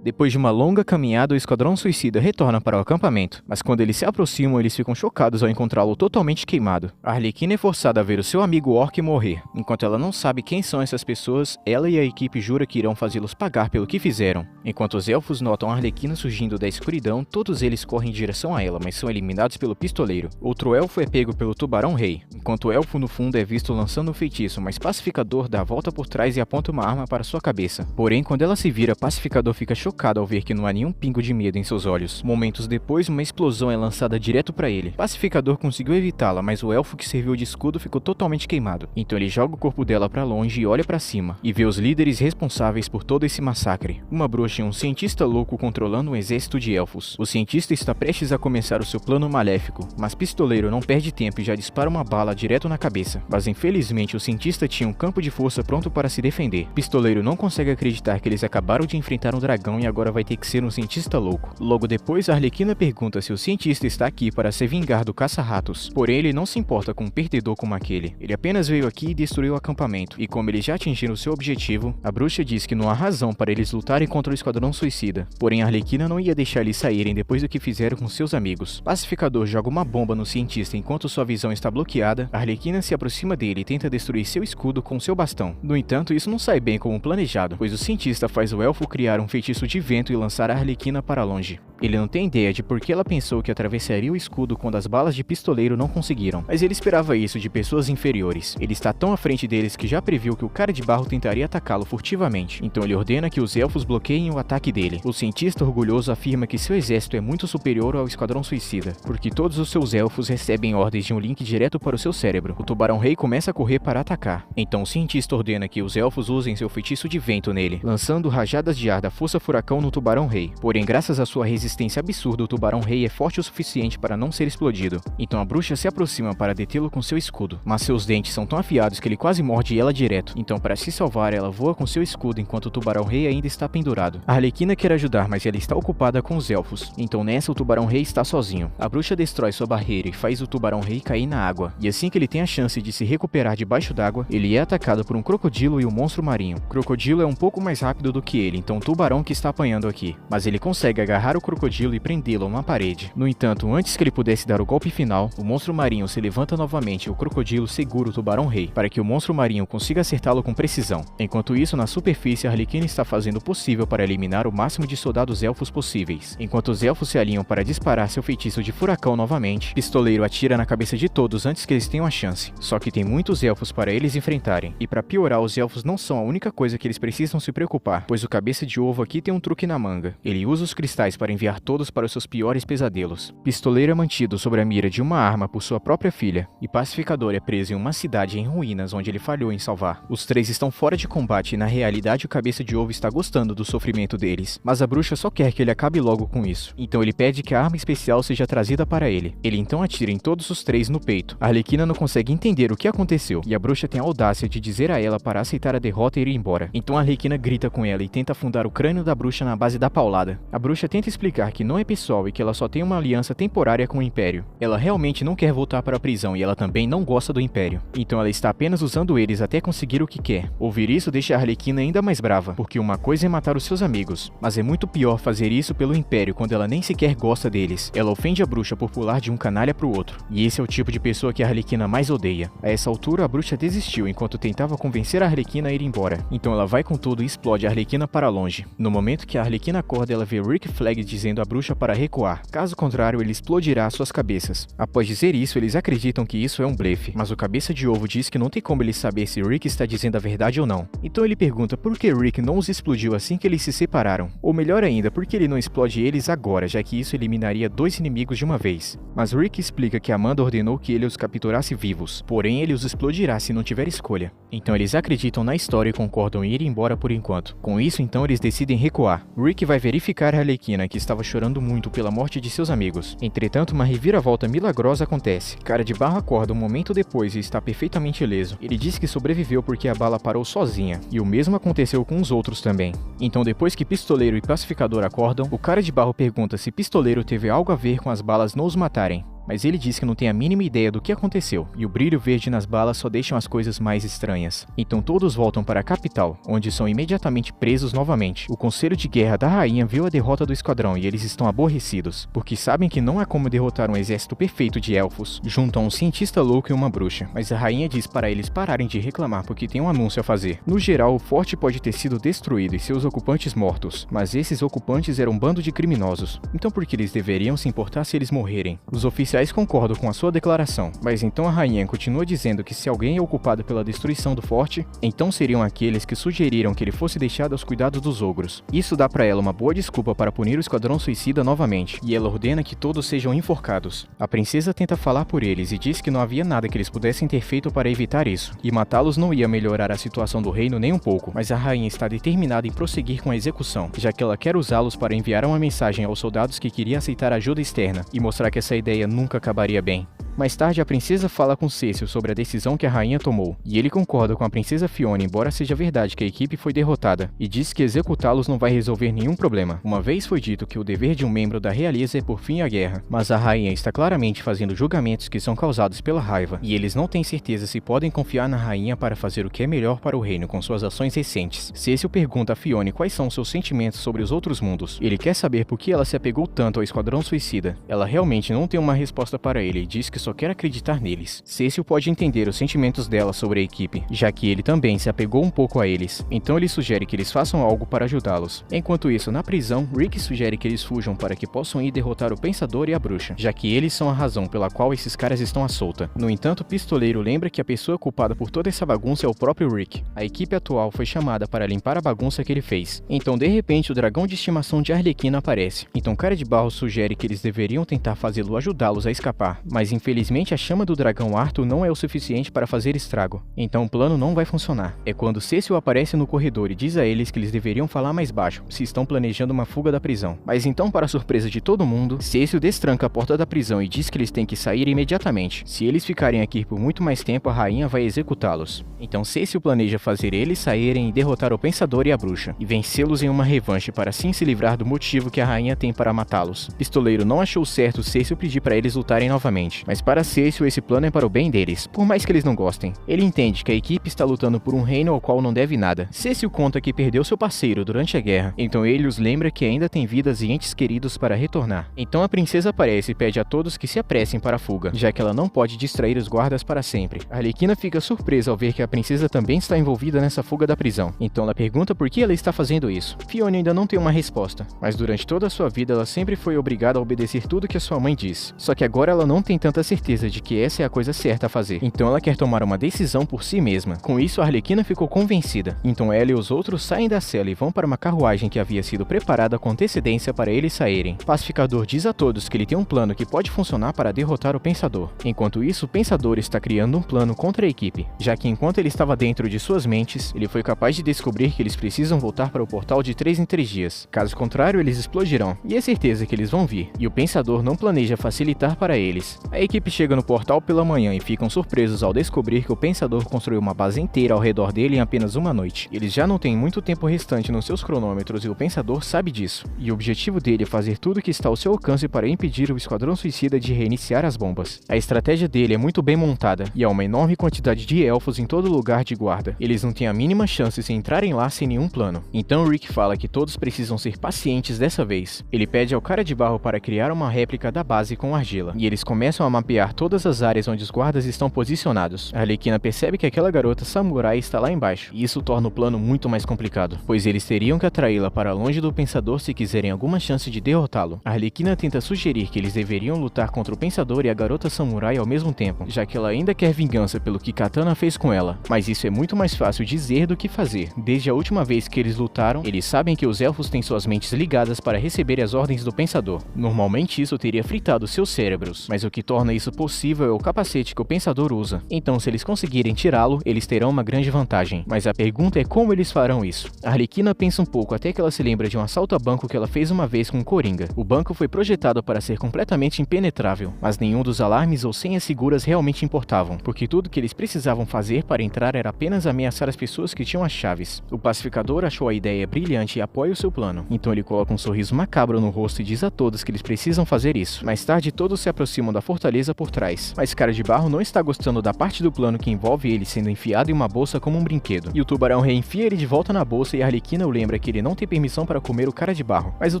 Depois de uma longa caminhada, o Esquadrão Suicida retorna para o acampamento, mas quando eles se aproximam, eles ficam chocados ao encontrá-lo totalmente queimado. A Arlequina é forçada a ver o seu amigo Orc morrer. Enquanto ela não sabe quem são essas pessoas, ela e a equipe jura que irão fazê-los pagar pelo que fizeram. Enquanto os elfos notam a Arlequina surgindo da escuridão, todos eles correm em direção a ela, mas são eliminados pelo pistoleiro. Outro elfo é pego pelo Tubarão Rei, enquanto o elfo no fundo é visto lançando um feitiço, mas Pacificador dá a volta por trás e aponta uma arma para sua cabeça. Porém, quando ela se vira, Pacificador fica chocado ao ver que não há nenhum pingo de medo em seus olhos. Momentos depois, uma explosão é lançada direto para ele. Pacificador conseguiu evitá-la, mas o elfo que serviu de escudo ficou totalmente queimado. Então ele joga o corpo dela para longe e olha para cima, e vê os líderes responsáveis por todo esse massacre. Uma bruxa e um cientista louco controlando um exército de elfos. O cientista está prestes a começar o seu plano maléfico, mas Pistoleiro não perde tempo e já dispara uma bala direto na cabeça. Mas infelizmente o cientista tinha um campo de força pronto para se defender. Pistoleiro não consegue acreditar que eles acabaram de enfrentar um dragão e agora vai ter que ser um cientista louco. Logo depois, a Arlequina pergunta se o cientista está aqui para se vingar do caça-ratos. Porém, ele não se importa com um perdedor como aquele. Ele apenas veio aqui e destruiu o acampamento. E como eles já atingiram seu objetivo, a bruxa diz que não há razão para eles lutarem contra o Esquadrão Suicida. Porém, a Arlequina não ia deixar eles saírem depois do que fizeram com seus amigos. Pacificador joga uma bomba no cientista enquanto sua visão está bloqueada. A Arlequina se aproxima dele e tenta destruir seu escudo com seu bastão. No entanto, isso não sai bem como planejado, pois o cientista faz o elfo criar um feitiço de vento e lançar a Arlequina para longe. Ele não tem ideia de por que ela pensou que atravessaria o escudo quando as balas de pistoleiro não conseguiram, mas ele esperava isso de pessoas inferiores. Ele está tão à frente deles que já previu que o cara de barro tentaria atacá-lo furtivamente, então ele ordena que os elfos bloqueiem o ataque dele. O cientista orgulhoso afirma que seu exército é muito superior ao Esquadrão Suicida, porque todos os seus elfos recebem ordens de um link direto para o seu cérebro. O Tubarão Rei começa a correr para atacar, então o cientista ordena que os elfos usem seu feitiço de vento nele, lançando rajadas de ar da Força Furacão no Tubarão Rei. Porém, graças à sua resistência absurda, o Tubarão Rei é forte o suficiente para não ser explodido. Então a bruxa se aproxima para detê-lo com seu escudo, mas seus dentes são tão afiados que ele quase morde ela direto. Então, para se salvar, ela voa com seu escudo enquanto o Tubarão Rei ainda está pendurado. A Arlequina quer ajudar, mas ela está ocupada com os elfos. Então nessa, o Tubarão Rei está sozinho. A bruxa destrói sua barreira e faz o Tubarão Rei cair na água. E assim que ele tem a chance de se recuperar debaixo d'água, ele é atacado por um crocodilo e um monstro marinho. O crocodilo é um pouco mais rápido do que ele, então o tubarão que está apanhando aqui. Mas ele consegue agarrar o crocodilo e prendê-lo a uma parede. No entanto, antes que ele pudesse dar o golpe final, o monstro marinho se levanta novamente e o crocodilo segura o Tubarão Rei, para que o monstro marinho consiga acertá-lo com precisão. Enquanto isso, na superfície, a Arlequina está fazendo o possível para eliminar o máximo de soldados elfos possíveis. Enquanto os elfos se alinham para disparar seu feitiço de furacão novamente, Pistoleiro atira na cabeça de todos antes que eles tenham a chance. Só que tem muitos elfos para eles enfrentarem. E para piorar, os elfos não são a única coisa que eles precisam se preocupar, pois o cabeça de ovo aqui tem um truque na manga. Ele usa os cristais para enviar todos para os seus piores pesadelos. Pistoleiro é mantido sob a mira de uma arma por sua própria filha, e Pacificador é preso em uma cidade em ruínas onde ele falhou em salvar. Os três estão fora de combate e na realidade o cabeça de ovo está gostando do sofrimento deles, mas a bruxa só quer que ele acabe logo com isso. Então ele pede que a arma especial seja trazida para ele. Ele então atira em todos os três no peito. A Arlequina não consegue entender o que aconteceu, e a bruxa tem a audácia de dizer a ela para aceitar a derrota e ir embora. Então a Arlequina grita com ela e tenta afundar o crânio da bruxa na base da paulada. A bruxa tenta explicar que não é pessoal e que ela só tem uma aliança temporária com o Império. Ela realmente não quer voltar para a prisão e ela também não gosta do Império. Então ela está apenas usando eles até conseguir o que quer. Ouvir isso deixa a Arlequina ainda mais brava, porque uma coisa é matar os seus amigos, mas é muito pior fazer isso pelo Império quando ela nem sequer gosta deles. Ela ofende a bruxa por pular de um canalha pro outro, e esse é o tipo de pessoa que a Arlequina mais odeia. A essa altura, a bruxa desistiu enquanto tentava convencer a Arlequina a ir embora. Então ela vai com tudo e explode a Arlequina para longe. No momento que a Arlequina acorda, ela vê Rick Flag dizendo à bruxa para recuar. Caso contrário, ele explodirá suas cabeças. Após dizer isso, eles acreditam que isso é um blefe, mas o cabeça de ovo diz que não tem como ele saber se Rick está dizendo a verdade ou não. Então ele pergunta por que Rick não os explodiu assim que eles se separaram. Ou melhor ainda, por que ele não explode eles agora, já que isso eliminaria dois inimigos de uma vez. Mas Rick explica que Amanda ordenou que ele os capturasse vivos, porém ele os explodirá se não tiver escolha. Então eles acreditam na história e concordam em ir embora por enquanto. Com isso, então eles decidem recuar. Rick vai verificar a Arlequina, que estava chorando muito pela morte de seus amigos. Entretanto, uma reviravolta milagrosa acontece. Cara de Barro acorda um momento depois e está perfeitamente ileso. Ele diz que sobreviveu porque a bala parou sozinha, e o mesmo aconteceu com os outros também. Então, depois que Pistoleiro e Pacificador acordam, o Cara de Barro pergunta se Pistoleiro teve algo a ver com as balas não os matarem. mas ele diz que não tem a mínima ideia do que aconteceu, e o brilho verde nas balas só deixam as coisas mais estranhas. Então todos voltam para a capital, onde são imediatamente presos novamente. O conselho de guerra da rainha viu a derrota do esquadrão e eles estão aborrecidos, porque sabem que não há como derrotar um exército perfeito de elfos, junto a um cientista louco e uma bruxa, mas a rainha diz para eles pararem de reclamar porque tem um anúncio a fazer. No geral, o forte pode ter sido destruído e seus ocupantes mortos, mas esses ocupantes eram um bando de criminosos, então por que eles deveriam se importar se eles morrerem? Os oficiais concordam com a sua declaração, mas então a rainha continua dizendo que se alguém é o culpado pela destruição do forte, então seriam aqueles que sugeriram que ele fosse deixado aos cuidados dos ogros. Isso dá para ela uma boa desculpa para punir o esquadrão suicida novamente, e ela ordena que todos sejam enforcados. A princesa tenta falar por eles e diz que não havia nada que eles pudessem ter feito para evitar isso, e matá-los não ia melhorar a situação do reino nem um pouco, mas a rainha está determinada em prosseguir com a execução, já que ela quer usá-los para enviar uma mensagem aos soldados que queriam aceitar ajuda externa, e mostrar que essa ideia nunca acabaria bem. Mais tarde, a princesa fala com Cécio sobre a decisão que a rainha tomou, e ele concorda com a princesa Fiona, embora seja verdade que a equipe foi derrotada, e diz que executá-los não vai resolver nenhum problema. Uma vez foi dito que o dever de um membro da realeza é por fim à guerra, mas a rainha está claramente fazendo julgamentos que são causados pela raiva, e eles não têm certeza se podem confiar na rainha para fazer o que é melhor para o reino com suas ações recentes. Cécio pergunta a Fiona quais são seus sentimentos sobre os outros mundos. Ele quer saber por que ela se apegou tanto ao Esquadrão Suicida. Ela realmente não tem uma resposta para ele e diz que só quer acreditar neles. Cécio pode entender os sentimentos dela sobre a equipe, já que ele também se apegou um pouco a eles, então ele sugere que eles façam algo para ajudá-los. Enquanto isso, na prisão, Rick sugere que eles fujam para que possam ir derrotar o Pensador e a Bruxa, já que eles são a razão pela qual esses caras estão à solta. No entanto, o Pistoleiro lembra que a pessoa culpada por toda essa bagunça é o próprio Rick. A equipe atual foi chamada para limpar a bagunça que ele fez. Então, de repente, o dragão de estimação de Arlequina aparece. Então, Cara de Barro sugere que eles deveriam tentar fazê-lo ajudá-los a escapar, mas infelizmente a chama do dragão Arthur não é o suficiente para fazer estrago, então o plano não vai funcionar. É quando Cécio aparece no corredor e diz a eles que eles deveriam falar mais baixo, se estão planejando uma fuga da prisão. Mas então, para surpresa de todo mundo, Cécio destranca a porta da prisão e diz que eles têm que sair imediatamente. Se eles ficarem aqui por muito mais tempo, a rainha vai executá-los. Então Cécio planeja fazer eles saírem e derrotar o Pensador e a Bruxa, e vencê-los em uma revanche para assim se livrar do motivo que a rainha tem para matá-los. Pistoleiro não achou certo Cécio pedir para eles lutarem novamente, mas para Cécio esse plano é para o bem deles, por mais que eles não gostem. Ele entende que a equipe está lutando por um reino ao qual não deve nada. Cécio conta que perdeu seu parceiro durante a guerra, então ele os lembra que ainda tem vidas e entes queridos para retornar. Então a princesa aparece e pede a todos que se apressem para a fuga, já que ela não pode distrair os guardas para sempre. A Arlequina fica surpresa ao ver que a princesa também está envolvida nessa fuga da prisão, então ela pergunta por que ela está fazendo isso. Fiona ainda não tem uma resposta, mas durante toda a sua vida ela sempre foi obrigada a obedecer tudo que a sua mãe diz. Só que agora ela não tem tanta certeza de que essa é a coisa certa a fazer, então ela quer tomar uma decisão por si mesma. Com isso, a Arlequina ficou convencida, então ela e os outros saem da cela e vão para uma carruagem que havia sido preparada com antecedência para eles saírem. Pacificador diz a todos que ele tem um plano que pode funcionar para derrotar o Pensador. Enquanto isso, o Pensador está criando um plano contra a equipe, já que enquanto ele estava dentro de suas mentes, ele foi capaz de descobrir que eles precisam voltar para o portal de 3 em 3 dias. Caso contrário, eles explodirão, e é certeza que eles vão vir, e o Pensador não planeja facilitar para eles. A equipe chega no portal pela manhã e ficam surpresos ao descobrir que o Pensador construiu uma base inteira ao redor dele em apenas uma noite. Eles já não têm muito tempo restante nos seus cronômetros e o Pensador sabe disso, e o objetivo dele é fazer tudo que está ao seu alcance para impedir o Esquadrão Suicida de reiniciar as bombas. A estratégia dele é muito bem montada, e há uma enorme quantidade de elfos em todo lugar de guarda. Eles não têm a mínima chance se entrarem lá sem nenhum plano. Então Rick fala que todos precisam ser pacientes dessa vez. Ele pede ao Cara de Barro para criar uma réplica da base com argila, e eles começam a mapear todas as áreas onde os guardas estão posicionados. A Arlequina percebe que aquela garota samurai está lá embaixo, e isso torna o plano muito mais complicado, pois eles teriam que atraí-la para longe do Pensador se quiserem alguma chance de derrotá-lo. A Arlequina tenta sugerir que eles deveriam lutar contra o Pensador e a garota samurai ao mesmo tempo, já que ela ainda quer vingança pelo que Katana fez com ela, mas isso é muito mais fácil dizer do que fazer. Desde a última vez que eles lutaram, eles sabem que os elfos têm suas mentes ligadas para receber as ordens do Pensador. Normalmente isso teria fritado seus cérebros, mas o que torna isso isso possível é o capacete que o Pensador usa. Então, se eles conseguirem tirá-lo, eles terão uma grande vantagem. Mas a pergunta é como eles farão isso. A Arlequina pensa um pouco até que ela se lembra de um assalto a banco que ela fez uma vez com o Coringa. O banco foi projetado para ser completamente impenetrável, mas nenhum dos alarmes ou senhas seguras realmente importavam, porque tudo que eles precisavam fazer para entrar era apenas ameaçar as pessoas que tinham as chaves. O pacificador achou a ideia brilhante e apoia o seu plano. Então ele coloca um sorriso macabro no rosto e diz a todos que eles precisam fazer isso. Mais tarde, todos se aproximam da fortaleza por trás, mas Cara de Barro não está gostando da parte do plano que envolve ele sendo enfiado em uma bolsa como um brinquedo. E o Tubarão Rei enfia ele de volta na bolsa e a Arlequina o lembra que ele não tem permissão para comer o Cara de Barro. Mas o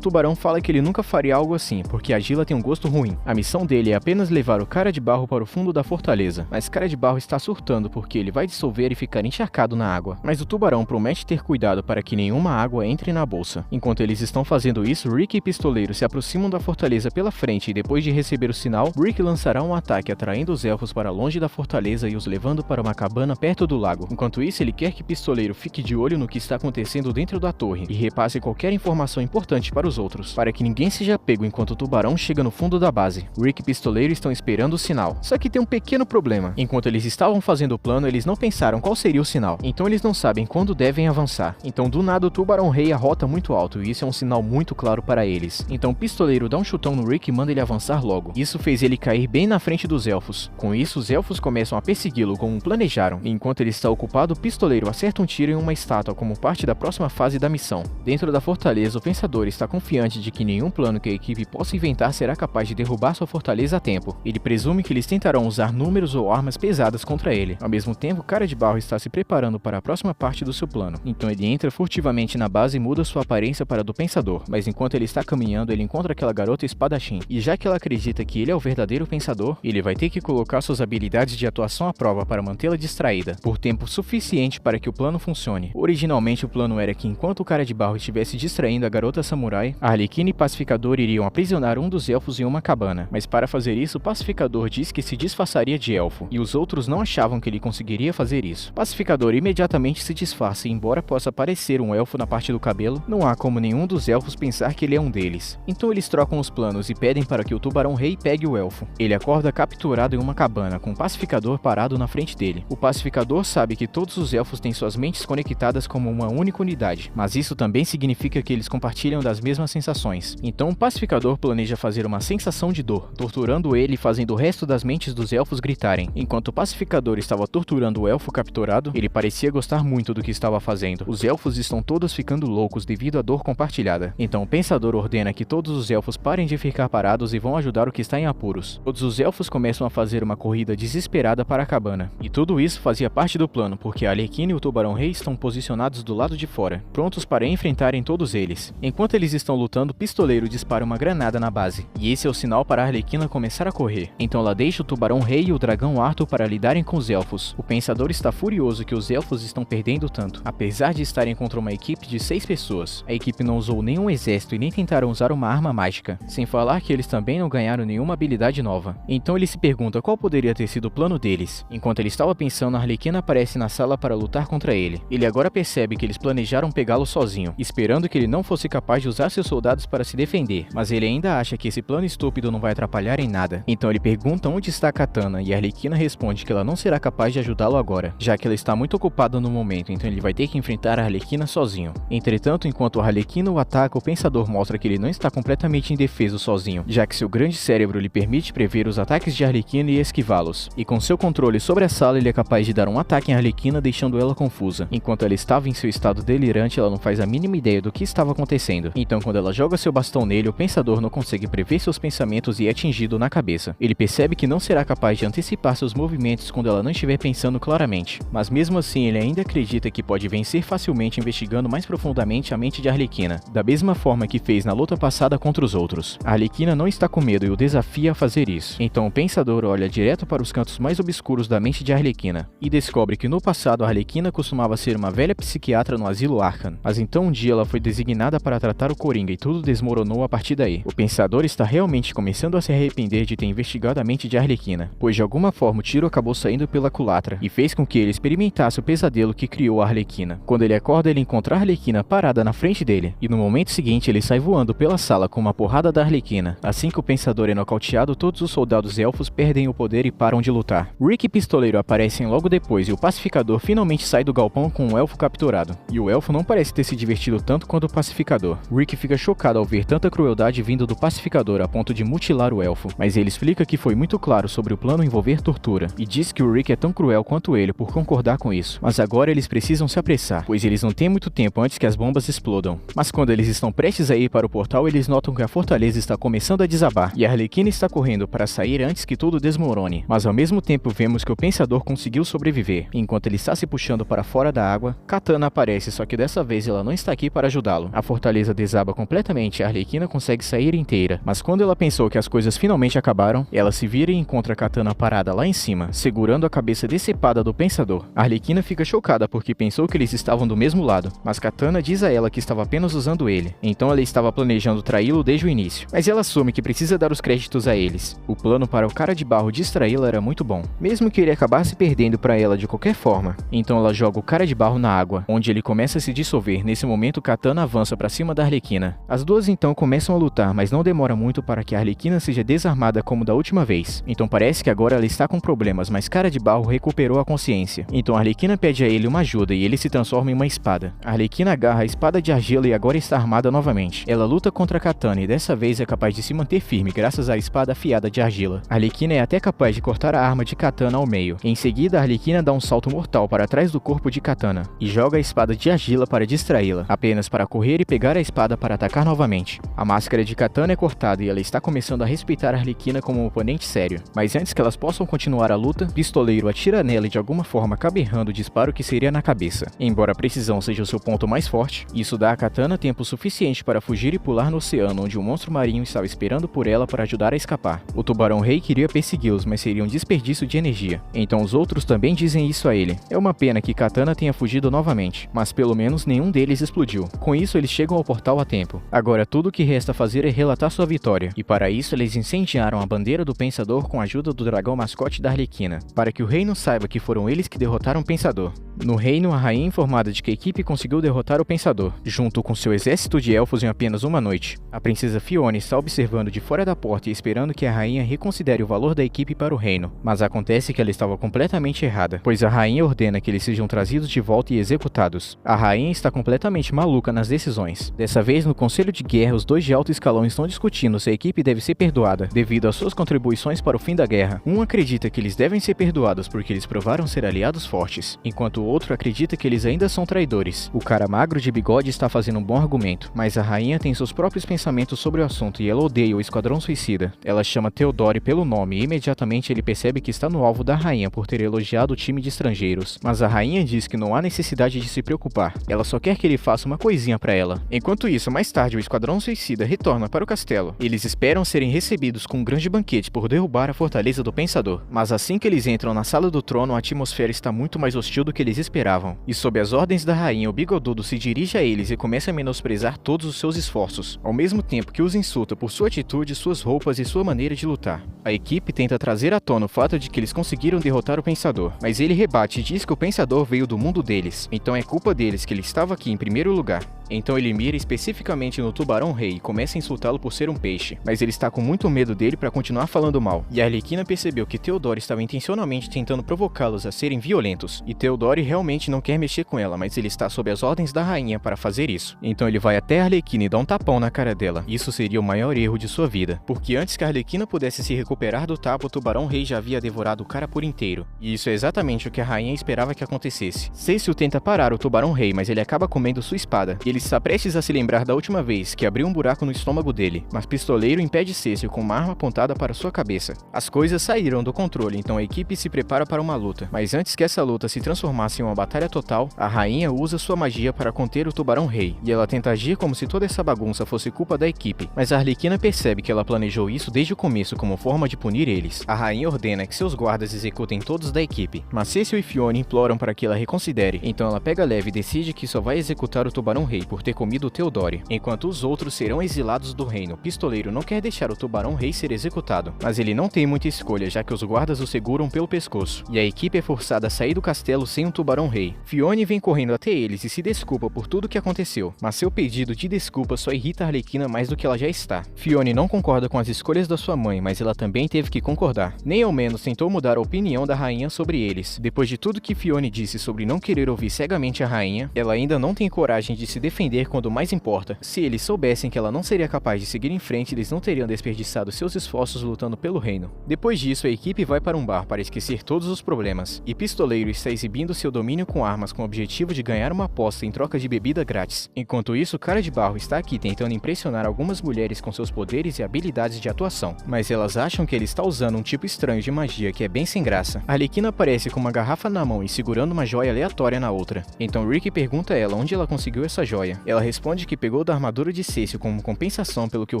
Tubarão fala que ele nunca faria algo assim, porque a Gila tem um gosto ruim. A missão dele é apenas levar o Cara de Barro para o fundo da fortaleza, mas Cara de Barro está surtando porque ele vai dissolver e ficar encharcado na água. Mas o Tubarão promete ter cuidado para que nenhuma água entre na bolsa. Enquanto eles estão fazendo isso, Rick e Pistoleiro se aproximam da fortaleza pela frente e depois de receber o sinal, Rick lançará um ataque atraindo os elfos para longe da fortaleza e os levando para uma cabana perto do lago. Enquanto isso, ele quer que Pistoleiro fique de olho no que está acontecendo dentro da torre e repasse qualquer informação importante para os outros, para que ninguém seja pego enquanto o Tubarão chega no fundo da base. Rick e Pistoleiro estão esperando o sinal. Só que tem um pequeno problema. Enquanto eles estavam fazendo o plano, eles não pensaram qual seria o sinal. Então eles não sabem quando devem avançar. Então do nada o Tubarão Rei arrota muito alto e isso é um sinal muito claro para eles. Então o Pistoleiro dá um chutão no Rick e manda ele avançar logo. Isso fez ele cair bem na frente dos elfos. Com isso, os elfos começam a persegui-lo como planejaram. E enquanto ele está ocupado, o Pistoleiro acerta um tiro em uma estátua como parte da próxima fase da missão. Dentro da fortaleza, o Pensador está confiante de que nenhum plano que a equipe possa inventar será capaz de derrubar sua fortaleza a tempo. Ele presume que eles tentarão usar números ou armas pesadas contra ele. Ao mesmo tempo, Cara de Barro está se preparando para a próxima parte do seu plano. Então ele entra furtivamente na base e muda sua aparência para a do Pensador. Mas enquanto ele está caminhando, ele encontra aquela garota espadachim. E já que ela acredita que ele é o verdadeiro Pensador, ele vai ter que colocar suas habilidades de atuação à prova para mantê-la distraída, por tempo suficiente para que o plano funcione. Originalmente o plano era que enquanto o Cara de Barro estivesse distraindo a garota samurai, a Arlequina e o Pacificador iriam aprisionar um dos elfos em uma cabana. Mas para fazer isso, o Pacificador diz que se disfarçaria de elfo, e os outros não achavam que ele conseguiria fazer isso. O Pacificador imediatamente se disfarça e embora possa parecer um elfo na parte do cabelo, não há como nenhum dos elfos pensar que ele é um deles. Então eles trocam os planos e pedem para que o Tubarão Rei pegue o elfo. Ele acorda capturado em uma cabana, com o Pacificador parado na frente dele. O Pacificador sabe que todos os elfos têm suas mentes conectadas como uma única unidade, mas isso também significa que eles compartilham das mesmas sensações. Então o Pacificador planeja fazer uma sensação de dor, torturando ele e fazendo o resto das mentes dos elfos gritarem. Enquanto o Pacificador estava torturando o elfo capturado, ele parecia gostar muito do que estava fazendo. Os elfos estão todos ficando loucos devido à dor compartilhada. Então o Pensador ordena que todos os elfos parem de ficar parados e vão ajudar o que está em apuros. Todos os elfos começam a fazer uma corrida desesperada para a cabana. E tudo isso fazia parte do plano, porque a Arlequina e o Tubarão Rei estão posicionados do lado de fora, prontos para enfrentarem todos eles. Enquanto eles estão lutando, o Pistoleiro dispara uma granada na base. E esse é o sinal para a Arlequina começar a correr. Então ela deixa o Tubarão Rei e o Dragão Arthur para lidarem com os elfos. O Pensador está furioso que os elfos estão perdendo tanto, apesar de estarem contra uma equipe de 6 pessoas. A equipe não usou nenhum exército e nem tentaram usar uma arma mágica, sem falar que eles também não ganharam nenhuma habilidade nova. Então ele se pergunta qual poderia ter sido o plano deles. Enquanto ele estava pensando, a Arlequina aparece na sala para lutar contra ele. Ele agora percebe que eles planejaram pegá-lo sozinho, esperando que ele não fosse capaz de usar seus soldados para se defender, mas ele ainda acha que esse plano estúpido não vai atrapalhar em nada. Então ele pergunta onde está a Katana e a Arlequina responde que ela não será capaz de ajudá-lo agora, já que ela está muito ocupada no momento, então ele vai ter que enfrentar a Arlequina sozinho. Entretanto, enquanto a Arlequina o ataca, o Pensador mostra que ele não está completamente indefeso sozinho, já que seu grande cérebro lhe permite prever os ataques de Arlequina e esquivá-los. E com seu controle sobre a sala, ele é capaz de dar um ataque em Arlequina, deixando ela confusa. Enquanto ela estava em seu estado delirante, ela não faz a mínima ideia do que estava acontecendo. Então quando ela joga seu bastão nele, o Pensador não consegue prever seus pensamentos e é atingido na cabeça. Ele percebe que não será capaz de antecipar seus movimentos quando ela não estiver pensando claramente. Mas mesmo assim, ele ainda acredita que pode vencer facilmente investigando mais profundamente a mente de Arlequina, da mesma forma que fez na luta passada contra os outros. A Arlequina não está com medo e o desafia a fazer isso. Então o Pensador olha direto para os cantos mais obscuros da mente de Arlequina e descobre que no passado a Arlequina costumava ser uma velha psiquiatra no asilo Arkham, mas então um dia ela foi designada para tratar o Coringa e tudo desmoronou a partir daí. O Pensador está realmente começando a se arrepender de ter investigado a mente de Arlequina, pois de alguma forma o tiro acabou saindo pela culatra e fez com que ele experimentasse o pesadelo que criou a Arlequina. Quando ele acorda, ele encontra a Arlequina parada na frente dele e no momento seguinte ele sai voando pela sala com uma porrada da Arlequina. Assim que o Pensador é nocauteado, todos os soldados elfos perdem o poder e param de lutar. Rick e Pistoleiro aparecem logo depois e o Pacificador finalmente sai do galpão com um elfo capturado. E o elfo não parece ter se divertido tanto quanto o Pacificador. Rick fica chocado ao ver tanta crueldade vindo do Pacificador a ponto de mutilar o elfo, mas ele explica que foi muito claro sobre o plano envolver tortura, e diz que o Rick é tão cruel quanto ele por concordar com isso. Mas agora eles precisam se apressar, pois eles não têm muito tempo antes que as bombas explodam. Mas quando eles estão prestes a ir para o portal, eles notam que a fortaleza está começando a desabar, e a Arlequina está correndo para sair antes que tudo desmorone. Mas ao mesmo tempo vemos que o Pensador conseguiu sobreviver. Enquanto ele está se puxando para fora da água, Katana aparece, só que dessa vez ela não está aqui para ajudá-lo. A fortaleza desaba completamente e a Arlequina consegue sair inteira, mas quando ela pensou que as coisas finalmente acabaram, ela se vira e encontra Katana parada lá em cima, segurando a cabeça decepada do Pensador. A Arlequina fica chocada porque pensou que eles estavam do mesmo lado, mas Katana diz a ela que estava apenas usando ele, então ela estava planejando traí-lo desde o início. Mas ela assume que precisa dar os créditos a eles. O plano para o Cara de Barro distraí-la era muito bom, mesmo que ele acabasse perdendo para ela de qualquer forma. Então ela joga o Cara de Barro na água, onde ele começa a se dissolver. Nesse momento, Katana avança para cima da Arlequina. As duas então começam a lutar, mas não demora muito para que a Arlequina seja desarmada como da última vez. Então parece que agora ela está com problemas, mas Cara de Barro recuperou a consciência. Então a Arlequina pede a ele uma ajuda e ele se transforma em uma espada. A Arlequina agarra a espada de argila e agora está armada novamente. Ela luta contra Katana e dessa vez é capaz de se manter firme graças à espada afiada de argila. A Arlequina é até capaz de cortar a arma de Katana ao meio. Em seguida, a Arlequina dá um salto mortal para trás do corpo de Katana e joga a espada de argila para distraí-la, apenas para correr e pegar a espada para atacar novamente. A máscara de Katana é cortada e ela está começando a respeitar a Arlequina como um oponente sério. Mas antes que elas possam continuar a luta, Pistoleiro atira nela e de alguma forma acaba errando o disparo que seria na cabeça. Embora a precisão seja o seu ponto mais forte, isso dá a Katana tempo suficiente para fugir e pular no oceano, onde um monstro marinho estava esperando por ela para ajudar a escapar. O Tubarão-Rei queria persegui-los, mas seria um desperdício de energia. Então os outros também dizem isso a ele. É uma pena que Katana tenha fugido novamente, mas pelo menos nenhum deles explodiu. Com isso, eles chegam ao portal a tempo. Agora tudo o que resta fazer é relatar sua vitória, e para isso eles incendiaram a bandeira do Pensador com a ajuda do dragão mascote da Arlequina, para que o reino saiba que foram eles que derrotaram o Pensador. No reino, a rainha é informada de que a equipe conseguiu derrotar o Pensador, junto com seu exército de elfos em apenas uma noite. A princesa Fiona está observando de fora da porta e esperando que a rainha reconsidere o valor da equipe para o reino, mas acontece que ela estava completamente errada, pois a rainha ordena que eles sejam trazidos de volta e executados. A rainha está completamente maluca nas decisões. Dessa vez, no Conselho de Guerra, os dois de alto escalão estão discutindo se a equipe deve ser perdoada, devido às suas contribuições para o fim da guerra. Um acredita que eles devem ser perdoados porque eles provaram ser aliados fortes, enquanto o outro acredita que eles ainda são traidores. O cara magro de bigode está fazendo um bom argumento, mas a rainha tem seus próprios pensamentos sobre o assunto e ela odeia o Esquadrão Suicida. Ela chama Theodore pelo nome e imediatamente ele percebe que está no alvo da rainha por ter elogiado o time de estrangeiros. Mas a rainha diz que não há necessidade de se preocupar, ela só quer que ele faça uma coisinha para ela. Enquanto isso, mais tarde o Esquadrão Suicida retorna para o castelo. Eles esperam serem recebidos com um grande banquete por derrubar a fortaleza do Pensador. Mas assim que eles entram na sala do trono, a atmosfera está muito mais hostil do que eles esperavam. E sob as ordens da rainha, o Bigodudo se dirige a eles e começa a menosprezar todos os seus esforços, ao mesmo tempo que os insulta por sua atitude, suas roupas e sua maneira de lutar. A equipe tenta trazer à tona o fato de que eles conseguiram derrotar o Pensador, mas ele rebate e diz que o Pensador veio do mundo deles, então é culpa deles que ele estava aqui em primeiro lugar. Então ele mira especificamente no Tubarão-Rei e começa a insultá-lo por ser um peixe, mas ele está com muito medo dele para continuar falando mal. E a Arlequina percebeu que Theodore estava intencionalmente tentando provocá-los a serem violentos, e Theodore realmente não quer mexer com ela, mas ele está sob as ordens da rainha para fazer isso. Então ele vai até a Arlequina e dá um tapão na cara dela. Isso seria o maior erro de sua vida, porque antes que a Arlequina pudesse se recuperar do tapa, o Tubarão-Rei já havia devorado o cara por inteiro. E isso é exatamente o que a rainha esperava que acontecesse. Cecil tenta parar o Tubarão-Rei, mas ele acaba comendo sua espada, e ele está prestes a se lembrar da última vez que abriu um buraco no estômago dele, mas Pistoleiro impede Cecil com uma arma apontada para sua cabeça. As coisas saíram do controle, então a equipe se prepara para uma luta, mas antes que essa luta se transformasse em uma batalha total, a rainha usa sua magia para conter o Tubarão-Rei, e ela tenta agir como se toda essa bagunça fosse culpa da equipe, mas a Arlequina percebe que ela planejou isso desde o começo como forma de punir eles. A rainha ordena que seus guardas executem todos da equipe, mas Cecil e Fiona imploram para que ela reconsidere, então ela pega leve e decide que só vai executar o Tubarão-Rei, Rei por ter comido Theodore. Enquanto os outros serão exilados do reino, Pistoleiro não quer deixar o Tubarão Rei ser executado, mas ele não tem muita escolha, já que os guardas o seguram pelo pescoço, e a equipe é forçada a sair do castelo sem o Tubarão Rei. Fionne vem correndo até eles e se desculpa por tudo que aconteceu, mas seu pedido de desculpa só irrita a Arlequina mais do que ela já está. Fionne não concorda com as escolhas da sua mãe, mas ela também teve que concordar. Nem ao menos tentou mudar a opinião da rainha sobre eles. Depois de tudo que Fionne disse sobre não querer ouvir cegamente a rainha, ela ainda não tem coragem de se defender quando mais importa. Se eles soubessem que ela não seria capaz de seguir em frente, eles não teriam desperdiçado seus esforços lutando pelo reino. Depois disso, a equipe vai para um bar para esquecer todos os problemas, e Pistoleiro está exibindo seu domínio com armas com o objetivo de ganhar uma aposta em troca de bebida grátis. Enquanto isso, Cara de Barro está aqui tentando impressionar algumas mulheres com seus poderes e habilidades de atuação, mas elas acham que ele está usando um tipo estranho de magia que é bem sem graça. Arlequina aparece com uma garrafa na mão e segurando uma joia aleatória na outra. Então Rick pergunta a ela onde ela conseguiu essa joia. Ela responde que pegou da armadura de Cécio como compensação pelo que o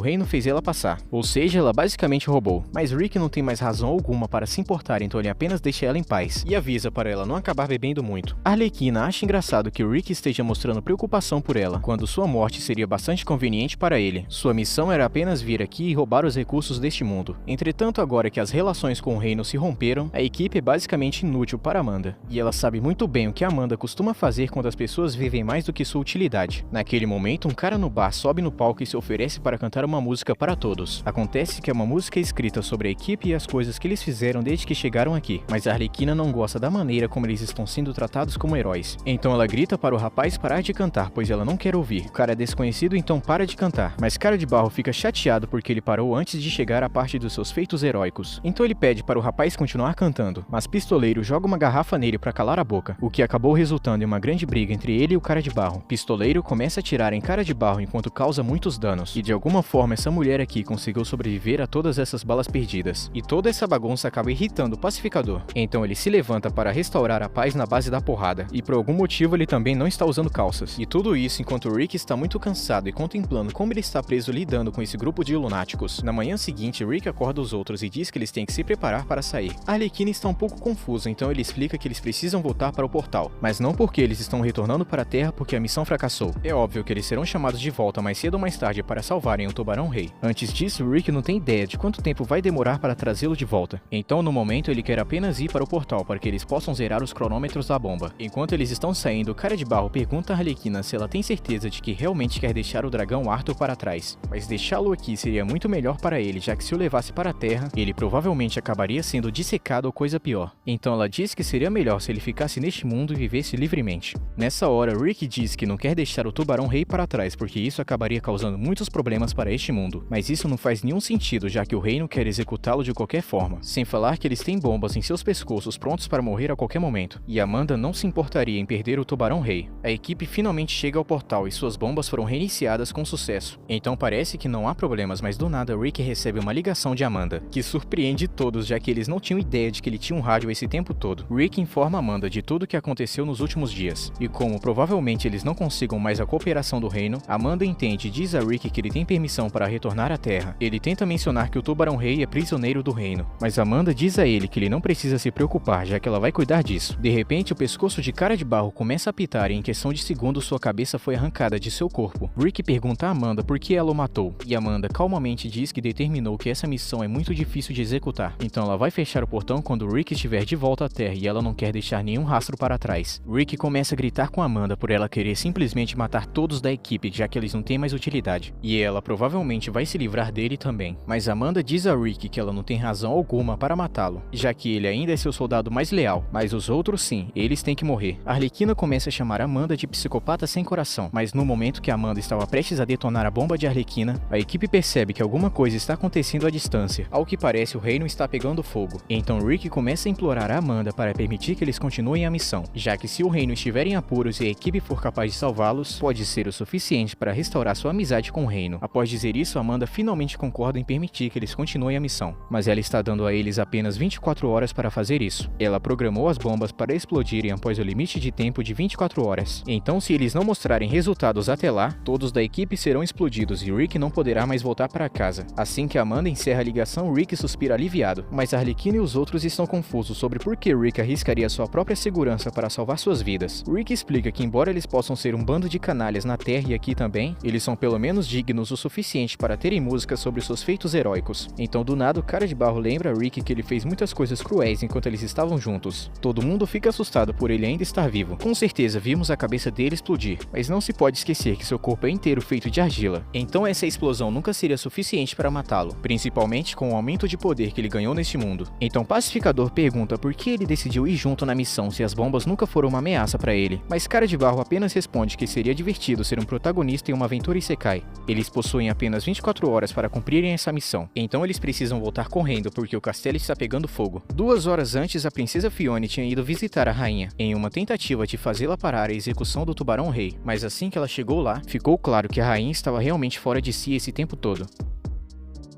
reino fez ela passar. Ou seja, ela basicamente roubou. Mas Rick não tem mais razão alguma para se importar, então ele apenas deixa ela em paz e avisa para ela não acabar bebendo muito. Arlequina acha engraçado que Rick esteja mostrando preocupação por ela, quando sua morte seria bastante conveniente para ele. Sua missão era apenas vir aqui e roubar os recursos deste mundo. Entretanto, agora que as relações com o reino se romperam, a equipe é basicamente inútil para Amanda. E ela sabe muito bem o que Amanda costuma fazer quando as pessoas vivem mais do que sua utilidade. Naquele momento, um cara no bar sobe no palco e se oferece para cantar uma música para todos. Acontece que é uma música escrita sobre a equipe e as coisas que eles fizeram desde que chegaram aqui, mas a Arlequina não gosta da maneira como eles estão sendo tratados como heróis. Então ela grita para o rapaz parar de cantar, pois ela não quer ouvir. O cara é desconhecido, então para de cantar, mas Cara de Barro fica chateado porque ele parou antes de chegar à parte dos seus feitos heróicos. Então ele pede para o rapaz continuar cantando, mas Pistoleiro joga uma garrafa nele para calar a boca, o que acabou resultando em uma grande briga entre ele e o Cara de Barro. Pistoleiro começa a atirar em Cara de Barro enquanto causa muitos danos, e de alguma forma essa mulher aqui conseguiu sobreviver a todas essas balas perdidas. E toda essa bagunça acaba irritando o pacificador. Então ele se levanta para restaurar a paz na base da porrada, e por algum motivo ele também não está usando calças. E tudo isso enquanto Rick está muito cansado e contemplando como ele está preso lidando com esse grupo de lunáticos. Na manhã seguinte, Rick acorda os outros e diz que eles têm que se preparar para sair. A Arlequina está um pouco confusa, então ele explica que eles precisam voltar para o portal, mas não porque eles estão retornando para a Terra porque a missão fracassou. É óbvio que eles serão chamados de volta mais cedo ou mais tarde para salvarem o Tubarão Rei. Antes disso, Rick não tem ideia de quanto tempo vai demorar para trazê-lo de volta. Então, no momento, ele quer apenas ir para o portal para que eles possam zerar os cronômetros da bomba. Enquanto eles estão saindo, o Cara de Barro pergunta a Arlequina se ela tem certeza de que realmente quer deixar o dragão Arthur para trás, mas deixá-lo aqui seria muito melhor para ele, já que se o levasse para a Terra, ele provavelmente acabaria sendo dissecado ou coisa pior. Então ela diz que seria melhor se ele ficasse neste mundo e vivesse livremente. Nessa hora, Rick diz que não quer deixar o Tubarão Rei para trás porque isso acabaria causando muitos problemas para este mundo, mas isso não faz nenhum sentido, já que o reino quer executá-lo de qualquer forma, sem falar que eles têm bombas em seus pescoços prontos para morrer a qualquer momento, e Amanda não se importaria em perder o Tubarão Rei. A equipe finalmente chega ao portal e suas bombas foram reiniciadas com sucesso. Então parece que não há problemas, mas do nada Rick recebe uma ligação de Amanda, que surpreende todos, já que eles não tinham ideia de que ele tinha um rádio esse tempo todo. Rick informa Amanda de tudo o que aconteceu nos últimos dias, e como provavelmente eles não consigam mais a cooperação do reino, Amanda entende e diz a Rick que ele tem permissão para retornar à Terra. Ele tenta mencionar que o Tubarão Rei é prisioneiro do reino, mas Amanda diz a ele que ele não precisa se preocupar, já que ela vai cuidar disso. De repente, o pescoço de Cara de Barro começa a apitar e em questão de segundos sua cabeça foi arrancada de seu corpo. Rick pergunta a Amanda por que ela o matou, e Amanda calmamente diz que determinou que essa missão é muito difícil de executar. Então ela vai fechar o portão quando Rick estiver de volta à Terra e ela não quer deixar nenhum rastro para trás. Rick começa a gritar com Amanda por ela querer simplesmente matar todos da equipe, já que eles não têm mais utilidade. E ela provavelmente vai se livrar dele também. Mas Amanda diz a Rick que ela não tem razão alguma para matá-lo, já que ele ainda é seu soldado mais leal, mas os outros sim, eles têm que morrer. A Arlequina começa a chamar Amanda de psicopata sem coração, mas no momento que Amanda estava prestes a detonar a bomba de Arlequina, a equipe percebe que alguma coisa está acontecendo à distância. Ao que parece, o reino está pegando fogo. Então Rick começa a implorar a Amanda para permitir que eles continuem a missão, já que se o reino estiver em apuros e a equipe for capaz de salvá-los, pode ser o suficiente para restaurar sua amizade com o reino. Após dizer isso, Amanda finalmente concorda em permitir que eles continuem a missão, mas ela está dando a eles apenas 24 horas para fazer isso. Ela programou as bombas para explodirem após o limite de tempo de 24 horas. Então, se eles não mostrarem resultados até lá, todos da equipe serão explodidos e Rick não poderá mais voltar para casa. Assim que Amanda encerra a ligação, Rick suspira aliviado, mas a Arlequina e os outros estão confusos sobre por que Rick arriscaria sua própria segurança para salvar suas vidas. Rick explica que embora eles possam ser um bando de canalhas na Terra e aqui também, eles são pelo menos dignos o suficiente para terem música sobre seus feitos heróicos. Então do nada o Cara de Barro lembra a Rick que ele fez muitas coisas cruéis enquanto eles estavam juntos. Todo mundo fica assustado por ele ainda estar vivo. Com certeza vimos a cabeça dele explodir, mas não se pode esquecer que seu corpo é inteiro feito de argila. Então essa explosão nunca seria suficiente para matá-lo, principalmente com o aumento de poder que ele ganhou neste mundo. Então Pacificador pergunta por que ele decidiu ir junto na missão se as bombas nunca foram uma ameaça para ele, mas Cara de Barro apenas responde que seria divertido ser um protagonista em uma aventura Isekai. Eles possuem apenas 24 horas para cumprirem essa missão, então eles precisam voltar correndo porque o castelo está pegando fogo. 2 horas antes, a princesa Fione tinha ido visitar a rainha, em uma tentativa de fazê-la parar a execução do Tubarão Rei, mas assim que ela chegou lá, ficou claro que a rainha estava realmente fora de si esse tempo todo.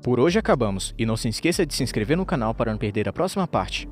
Por hoje acabamos, e não se esqueça de se inscrever no canal para não perder a próxima parte.